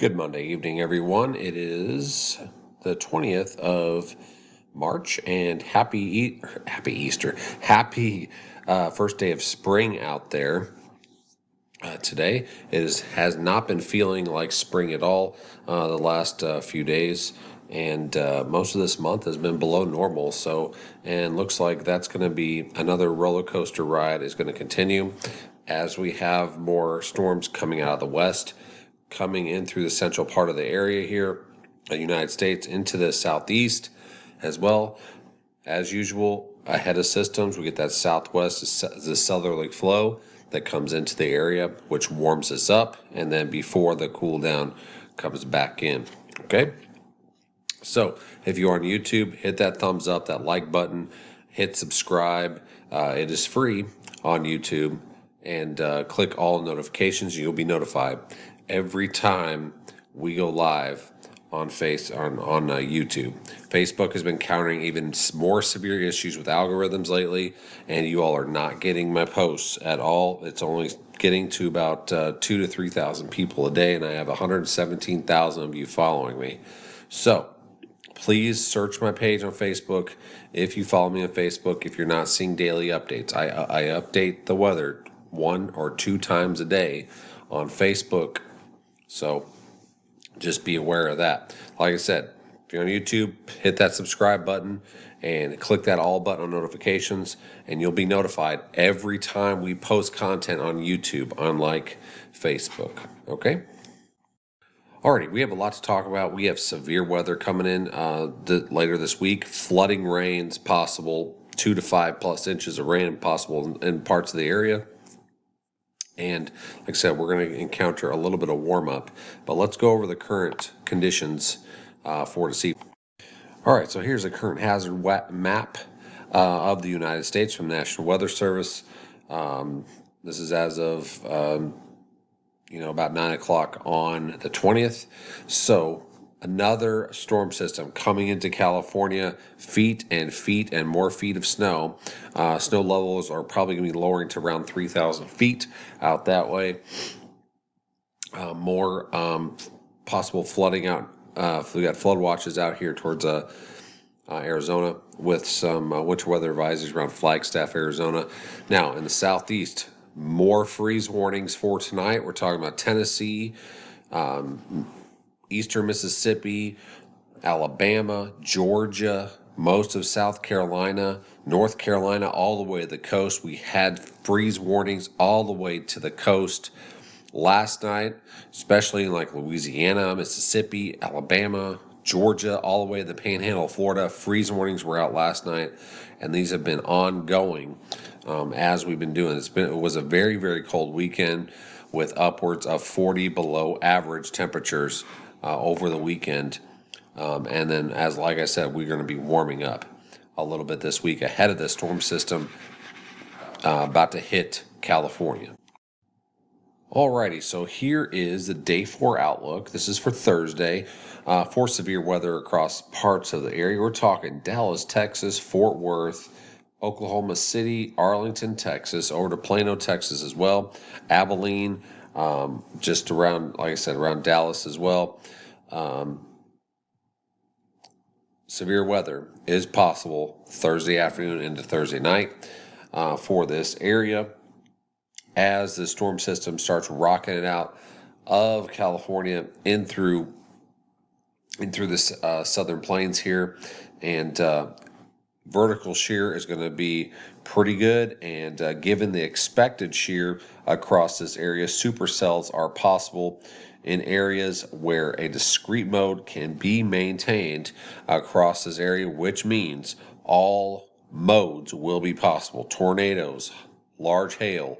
Good Monday evening, everyone. It is the 20th of March, and happy Easter. Happy first day of spring out there. Today has not been feeling like spring at all the last few days, and most of this month has been below normal. And looks like that's going to be another roller coaster ride is going to continue as we have more storms coming out of the west, coming in through the central part of the area here, the United States, into the southeast as well. As usual, ahead of systems, we get that southwest, the southerly flow that comes into the area, which warms us up, and then before the cool down comes back in. Okay? So if you're on YouTube, hit that thumbs up, that like button, hit subscribe. It is free on YouTube, and click all notifications. You'll be notified every time we go live on YouTube. Facebook has been countering even more severe issues with algorithms lately, and you all are not getting my posts at all. It's only getting to about 2,000 to 3,000 people a day, and I have 117,000 of you following me. So please search my page on Facebook if you follow me on Facebook. If you're not seeing daily updates, I update the weather 1 or 2 times a day on Facebook. So just be aware of that. Like I said, if you're on YouTube, hit that subscribe button and click that all button on notifications, and you'll be notified every time we post content on YouTube, unlike Facebook. Okay? Alrighty, we have a lot to talk about. We have severe weather coming in later this week. Flooding rains possible, 2 to 5 plus inches of rain possible in parts of the area. And like I said, we're going to encounter a little bit of warm up. But let's go over the current conditions for this evening. All right, so here's a current hazard map of the United States from the National Weather Service. This is as of about 9 o'clock on the 20th. So another storm system coming into California, feet and more feet of snow. Snow levels are probably going to be lowering to around 3,000 feet out that way. More possible flooding out. We got flood watches out here towards Arizona, with some winter weather advisories around Flagstaff, Arizona. Now, in the southeast, more freeze warnings for tonight. We're talking about Tennessee, eastern Mississippi, Alabama, Georgia, most of South Carolina, North Carolina, all the way to the coast. We had freeze warnings all the way to the coast last night, especially in like Louisiana, Mississippi, Alabama, Georgia, all the way to the Panhandle of Florida. Freeze warnings were out last night, and these have been ongoing as we've been doing. It was a very, very cold weekend with upwards of 40 below average temperatures over the weekend. And then, like I said, we're going to be warming up a little bit this week ahead of the storm system about to hit California. Alrighty, so here is the day 4 outlook. This is for Thursday for severe weather across parts of the area. We're talking Dallas, Texas, Fort Worth, Oklahoma City, Arlington, Texas, over to Plano, Texas as well, Abilene, just around, like I said, around Dallas as well. Severe weather is possible Thursday afternoon into Thursday night for this area, as the storm system starts rocking it out of California in through the southern plains here, and vertical shear is going to be pretty good. And given the expected shear across this area, supercells are possible in areas where a discrete mode can be maintained across this area, which means all modes will be possible. Tornadoes, large hail,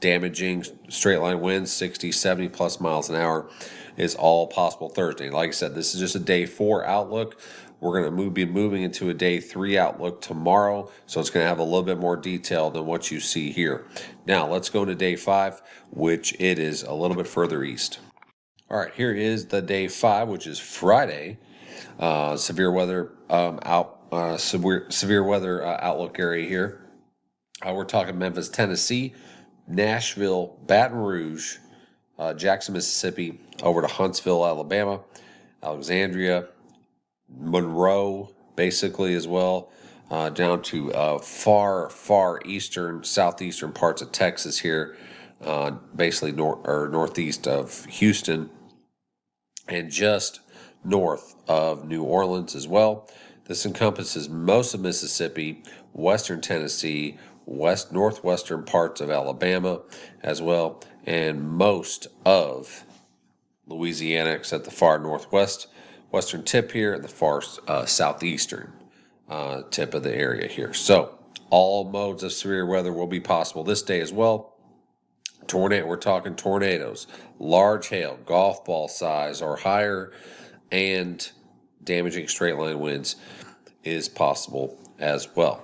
damaging straight line winds, 60, 70 plus miles an hour is all possible Thursday. Like I said, this is just a day 4 outlook. We're going to be moving into a day 3 outlook tomorrow, so it's going to have a little bit more detail than what you see here. Now, let's go into day 5, which it is a little bit further east. All right, here is the day 5, which is Friday. Severe weather severe weather outlook area here. We're talking Memphis, Tennessee, Nashville, Baton Rouge, Jackson, Mississippi, over to Huntsville, Alabama, Alexandria, Monroe, basically as well, down to far eastern, southeastern parts of Texas here, basically northeast of Houston, and just north of New Orleans as well. This encompasses most of Mississippi, western Tennessee, northwestern parts of Alabama as well, and most of Louisiana, except the far western tip here, and the far southeastern tip of the area here. So all modes of severe weather will be possible this day as well. We're talking tornadoes, large hail, golf ball size or higher, and damaging straight line winds is possible as well.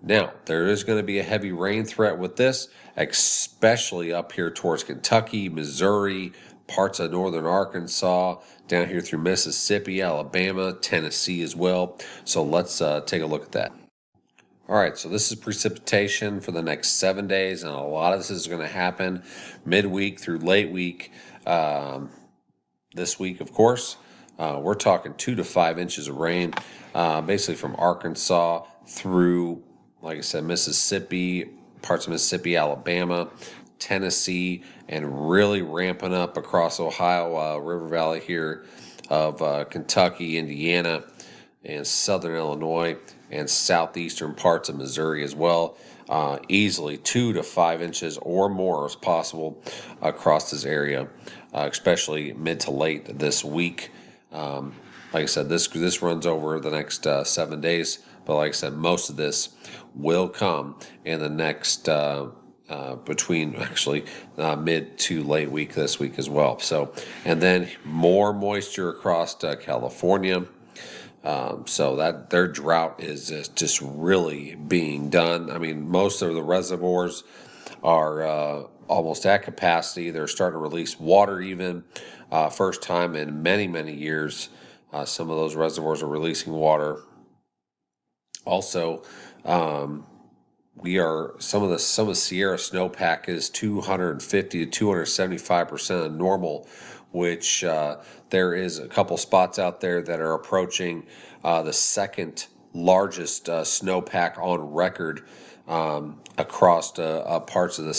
Now, there is going to be a heavy rain threat with this, especially up here towards Kentucky, Missouri, parts of northern Arkansas, down here through Mississippi, Alabama, Tennessee as well. So let's take a look at that. All right, so this is precipitation for the next 7 days, and a lot of this is going to happen midweek through late week. This week, of course, we're talking 2 to 5 inches of rain, basically from Arkansas through, like I said, Mississippi, parts of Mississippi, Alabama, Tennessee, and really ramping up across Ohio, River Valley here of Kentucky, Indiana, and southern Illinois, and southeastern parts of Missouri as well. Easily 2 to 5 inches or more is possible across this area, especially mid to late this week. Like I said, this runs over the next 7 days, but like I said, most of this will come in the next between actually mid to late week this week as well. So, and then more moisture across California. So that their drought is just really being done. I mean, most of the reservoirs are almost at capacity. They're starting to release water even first time in many years. Some of those reservoirs are releasing water. Also, some of the Sierra snowpack is 250 to 275% of normal, which there is a couple spots out there that are approaching the second largest snowpack on record across parts of the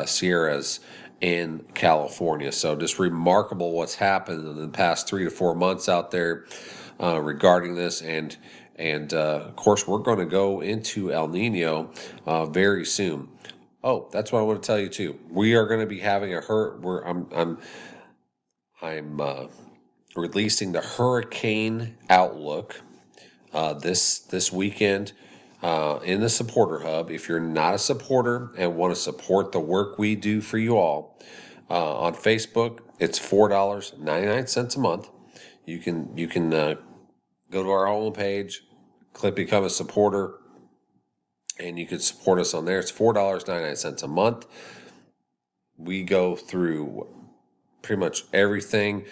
Sierras in California. So just remarkable what's happened in the past 3 to 4 months out there regarding this, and of course we're going to go into El Nino very soon. Oh, that's what I want to tell you too. We are going to be having I'm releasing the hurricane outlook this weekend in the supporter hub. If you're not a supporter and want to support the work we do for you all on Facebook, it's $4.99 a month. You can go to our homepage, click become a supporter, and you can support us on there. It's $4.99 a month. We go through pretty much everything,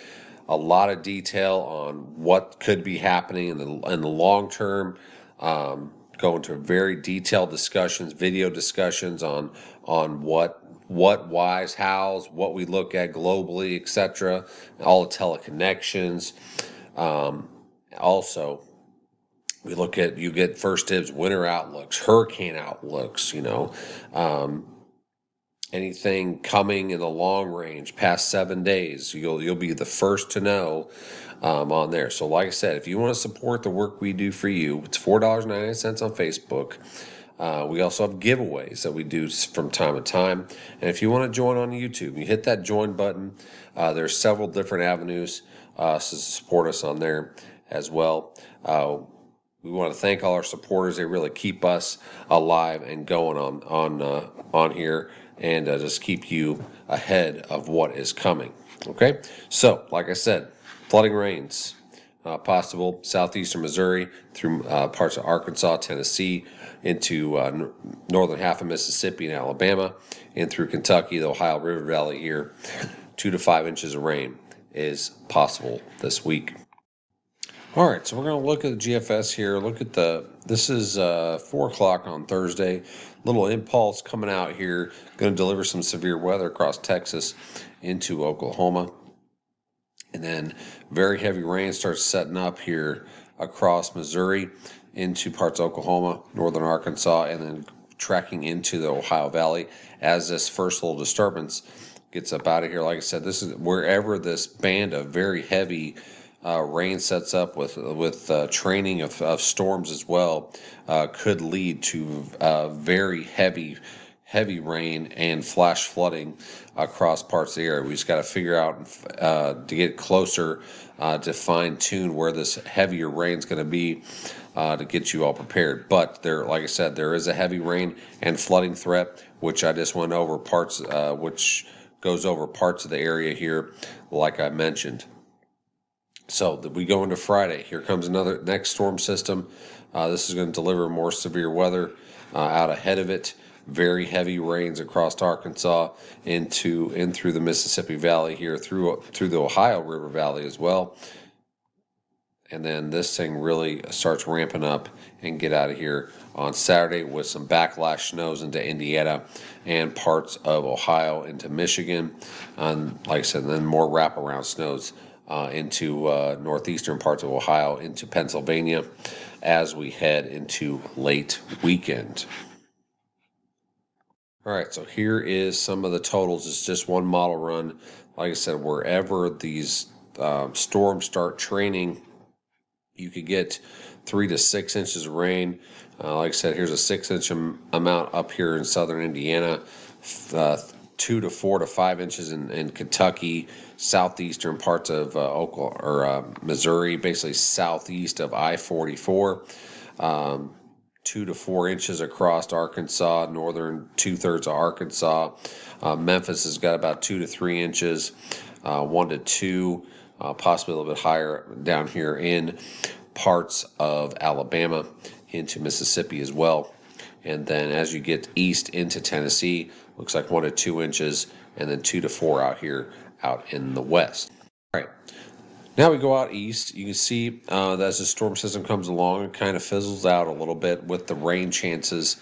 a lot of detail on what could be happening in the long term. Go into very detailed discussions, video discussions on what, whys, hows, what we look at globally, etc. All the teleconnections. Also, you get first dibs winter outlooks, hurricane outlooks, anything coming in the long range past 7 days, you'll be the first to know on there. So like I said, if you want to support the work we do for you, it's $4.99 on Facebook. We also have giveaways that we do from time to time. And if you want to join on YouTube, you hit that join button. There's several different avenues to support us on there as well. We want to thank all our supporters. They really keep us alive and going on here, and just keep you ahead of what is coming. Okay, so like I said, flooding rains possible southeastern Missouri through parts of Arkansas, Tennessee, into northern half of Mississippi and Alabama, and through Kentucky, the Ohio River Valley here. 2 to 5 inches of rain is possible this week. All right, so we're going to look at the GFS here. This is 4 o'clock on Thursday. Little impulse coming out here, going to deliver some severe weather across Texas into Oklahoma. And then very heavy rain starts setting up here across Missouri into parts of Oklahoma, northern Arkansas, and then tracking into the Ohio Valley as this first little disturbance gets up out of here. Like I said, this is wherever this band of very heavy rain sets up with training of storms as well, could lead to very heavy rain and flash flooding across parts of the area. We just got to figure out to get closer to fine tune where this heavier rain is going to be to get you all prepared. But there, like I said, there is a heavy rain and flooding threat, which I just went over parts, which goes over parts of the area here, like I mentioned. So we go into Friday. Here comes another next storm system. This is going to deliver more severe weather out ahead of it. Very heavy rains across Arkansas in through the Mississippi Valley here, through the Ohio River Valley as well. And then this thing really starts ramping up and get out of here on Saturday with some backlash snows into Indiana and parts of Ohio into Michigan. Like I said, then more wraparound snows into northeastern parts of Ohio into Pennsylvania as we head into late weekend. All right, so here is some of the totals. It's just one model run. Like I said, wherever these storms start training, you could get 3 to 6 inches of rain. Like I said, here's a 6-inch amount up here in southern Indiana, 2 to 4 to 5 inches in Kentucky, southeastern parts of Oklahoma or Missouri, basically southeast of I-44. 2 to 4 inches across Arkansas, northern 2/3 of Arkansas. Memphis has got about 2 to 3 inches, 1 to 2, possibly a little bit higher down here in parts of Alabama into Mississippi as well. And then as you get east into Tennessee, looks like 1 to 2 inches, and then 2 to 4 out here out in the west. All right. Now we go out east. You can see that as the storm system comes along, it kind of fizzles out a little bit with the rain chances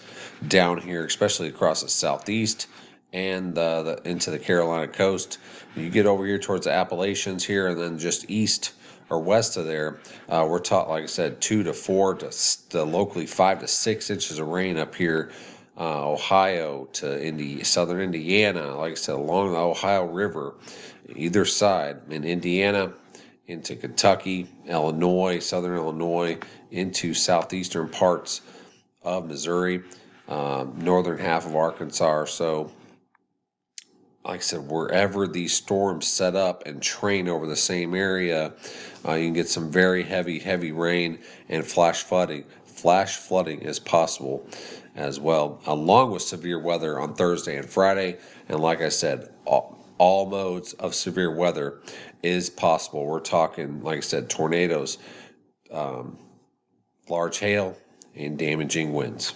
down here, especially across the southeast and into the Carolina coast. You get over here towards the Appalachians here, and then just east or west of there, we're taught, like I said, 2 to 4 to locally 5 to 6 inches of rain up here. Ohio to southern Indiana, like I said, along the Ohio River, either side, in Indiana into Kentucky, Illinois, southern Illinois, into southeastern parts of Missouri, northern half of Arkansas or so. Like I said, wherever these storms set up and train over the same area, you can get some very heavy rain and flash flooding. Flash flooding is possible as well, along with severe weather on Thursday and Friday. And like I said, all modes of severe weather is possible. We're talking, like I said, tornadoes, large hail, and damaging winds.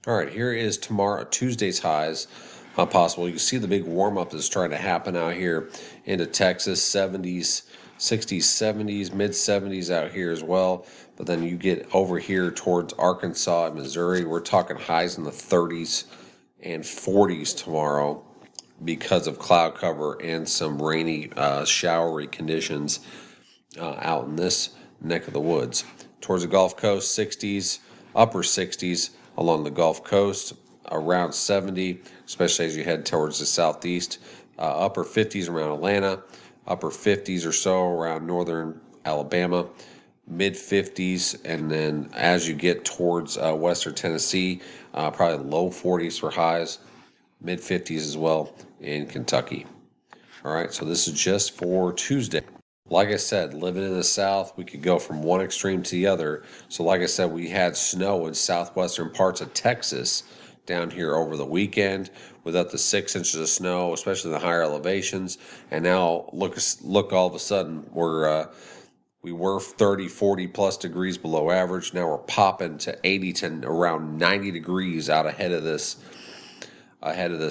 All right, here is Tuesday's highs possible. You can see the big warm up that's trying to happen out here into Texas, 70s, 60s, 70s, mid 70s out here as well. But then you get over here towards Arkansas and Missouri, we're talking highs in the 30s and 40s tomorrow because of cloud cover and some rainy, showery conditions out in this neck of the woods. Towards the Gulf Coast, 60s, upper 60s along the Gulf Coast, around 70, especially as you head towards the southeast. Upper 50s around Atlanta, upper 50s or so around northern Alabama, mid 50s, and then as you get towards western Tennessee, probably low 40s for highs, mid 50s as well in Kentucky. All right, so this is just for Tuesday. Like I said, living in the South, we could go from one extreme to the other. So like I said, we had snow in southwestern parts of Texas down here over the weekend with up to 6 inches of snow, especially in the higher elevations. And now look all of a sudden, we were 30, 40 plus degrees below average. Now we're popping to 80 to around 90 degrees out ahead of this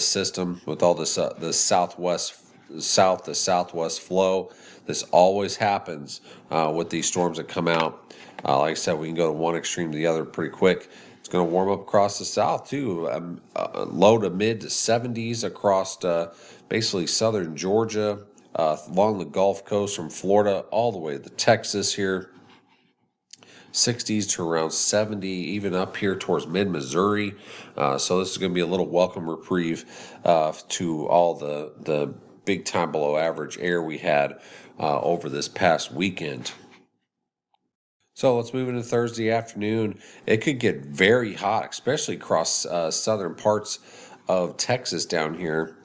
system with all this the south to southwest flow. This always happens with these storms that come out. Like I said, we can go to one extreme to the other pretty quick. It's going to warm up across the south too. Low to mid 70s across basically southern Georgia, along the Gulf Coast from Florida all the way to Texas here. 60s to around 70, even up here towards mid-Missouri. So this is going to be a little welcome reprieve to all the big time below average air we had over this past weekend. So let's move into Thursday afternoon. It could get very hot, especially across southern parts of Texas down here,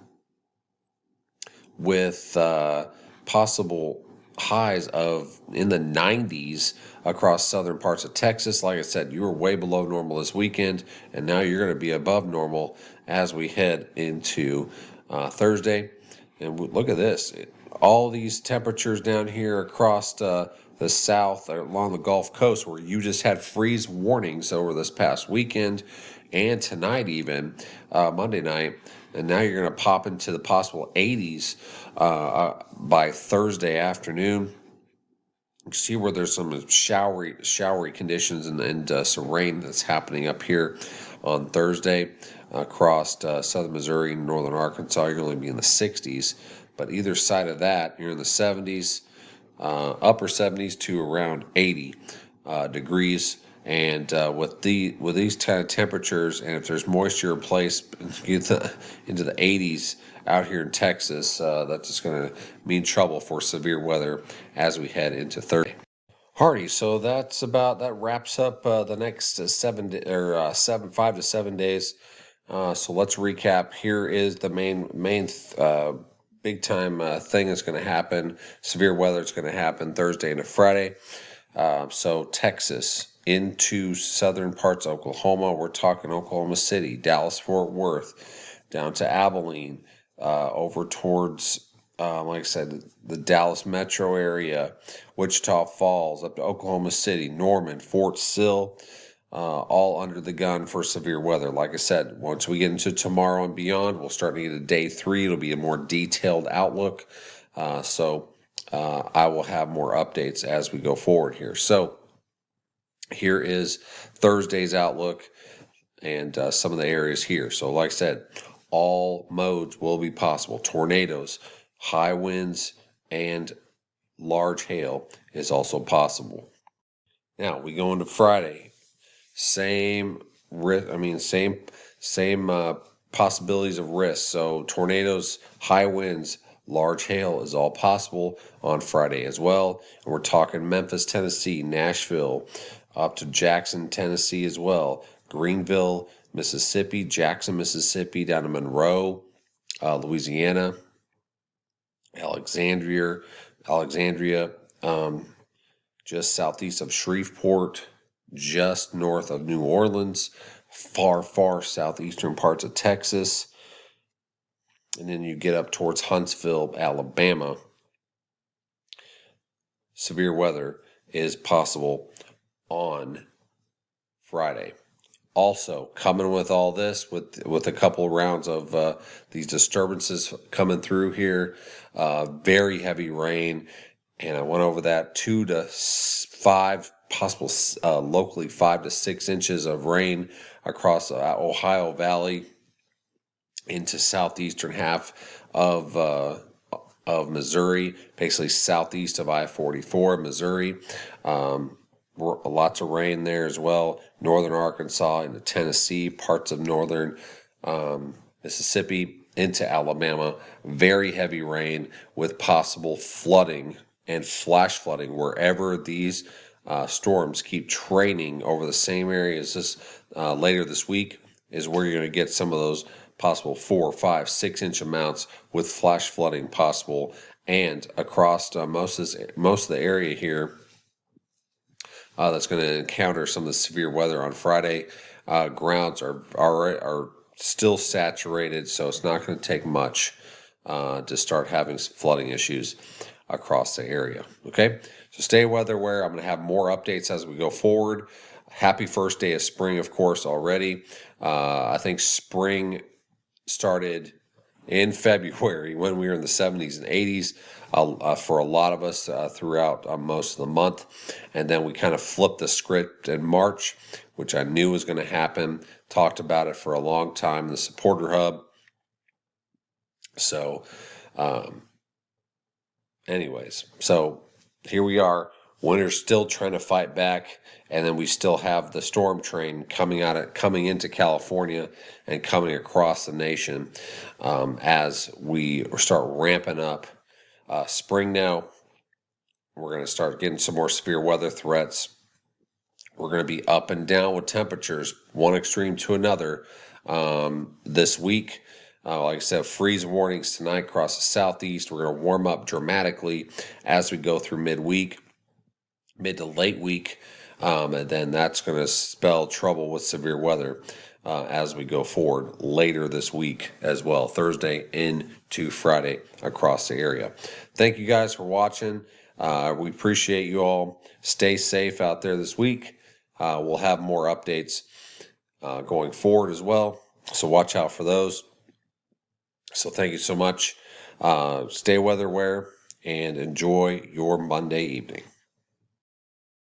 with possible highs of in the 90s across southern parts of Texas. Like I said, you were way below normal this weekend, and now you're going to be above normal as we head into Thursday. And look at this. All these temperatures down here across the south along the Gulf Coast, where you just had freeze warnings over this past weekend and tonight, even Monday night. And now you're going to pop into the possible 80s by Thursday afternoon. You see where there's some showery conditions and some rain that's happening up here on Thursday across southern Missouri and northern Arkansas. You're going to be in the 60s, but either side of that, you're in the 70s, upper 70s to around 80 degrees. And with these kind of temperatures, and if there's moisture in place, into the 80s out here in Texas, that's just going to mean trouble for severe weather as we head into Thursday. Hardy, so that wraps up the next 5 to 7 days. So let's recap. Here is the main big time thing that's going to happen. Severe weather is going to happen Thursday into Friday. So Texas into southern parts of Oklahoma. We're talking Oklahoma City, Dallas, Fort Worth, down to Abilene, over towards, like I said, the Dallas metro area, Wichita Falls, up to Oklahoma City, Norman, Fort Sill, all under the gun for severe weather. Like I said, once we get into tomorrow and beyond, we'll start to get to day 3. It'll be a more detailed outlook. So I will have more updates as we go forward here. So here is Thursday's outlook and some of the areas here. So like I said, all modes will be possible. Tornadoes, high winds, and large hail is also possible. Now we go into Friday. Same risk. Same possibilities of risk. So tornadoes, high winds, large hail is all possible on Friday as well. And we're talking Memphis, Tennessee, Nashville, up to Jackson, Tennessee as well. Greenville, Mississippi, Jackson, Mississippi, down to Monroe, Louisiana, Alexandria, just southeast of Shreveport, just north of New Orleans, far southeastern parts of Texas. And then you get up towards Huntsville, Alabama. Severe weather is possible on Friday. Also, coming with all this, with a couple rounds of these disturbances coming through here, very heavy rain, and I went over that 2 to 5, possible locally 5 to 6 inches of rain across the Ohio Valley into southeastern half of Missouri, basically southeast of I-44, Missouri. Lots of rain there as well. Northern Arkansas into Tennessee, parts of northern Mississippi into Alabama. Very heavy rain with possible flooding and flash flooding wherever these storms keep training over the same areas. Later this week is where you're going to get some of those possible 4, 5, 6 inch amounts with flash flooding possible, and across most of the area here that's going to encounter some of the severe weather on Friday. Grounds are still saturated, so it's not going to take much to start having some flooding issues across the area. Okay, so stay weather aware. I'm going to have more updates as we go forward. Happy first day of spring, of course, already. I think spring started in February when we were in the 70s and 80s for a lot of us throughout most of the month. And then we kind of flipped the script in March, which I knew was going to happen. Talked about it for a long time in the Supporter Hub. So, anyways, so here we are. Winter's still trying to fight back, and then we still have the storm train coming into California and coming across the nation as we start ramping up. Spring now, we're going to start getting some more severe weather threats. We're going to be up and down with temperatures, one extreme to another this week. Like I said, freeze warnings tonight across the southeast. We're going to warm up dramatically as we go through mid to late week. And then that's going to spell trouble with severe weather as we go forward later this week as well, Thursday into Friday across the area. Thank you guys for watching. We appreciate you all. Stay safe out there this week. We'll have more updates going forward as well, so watch out for those. So thank you so much. Stay weather aware and enjoy your Monday evening.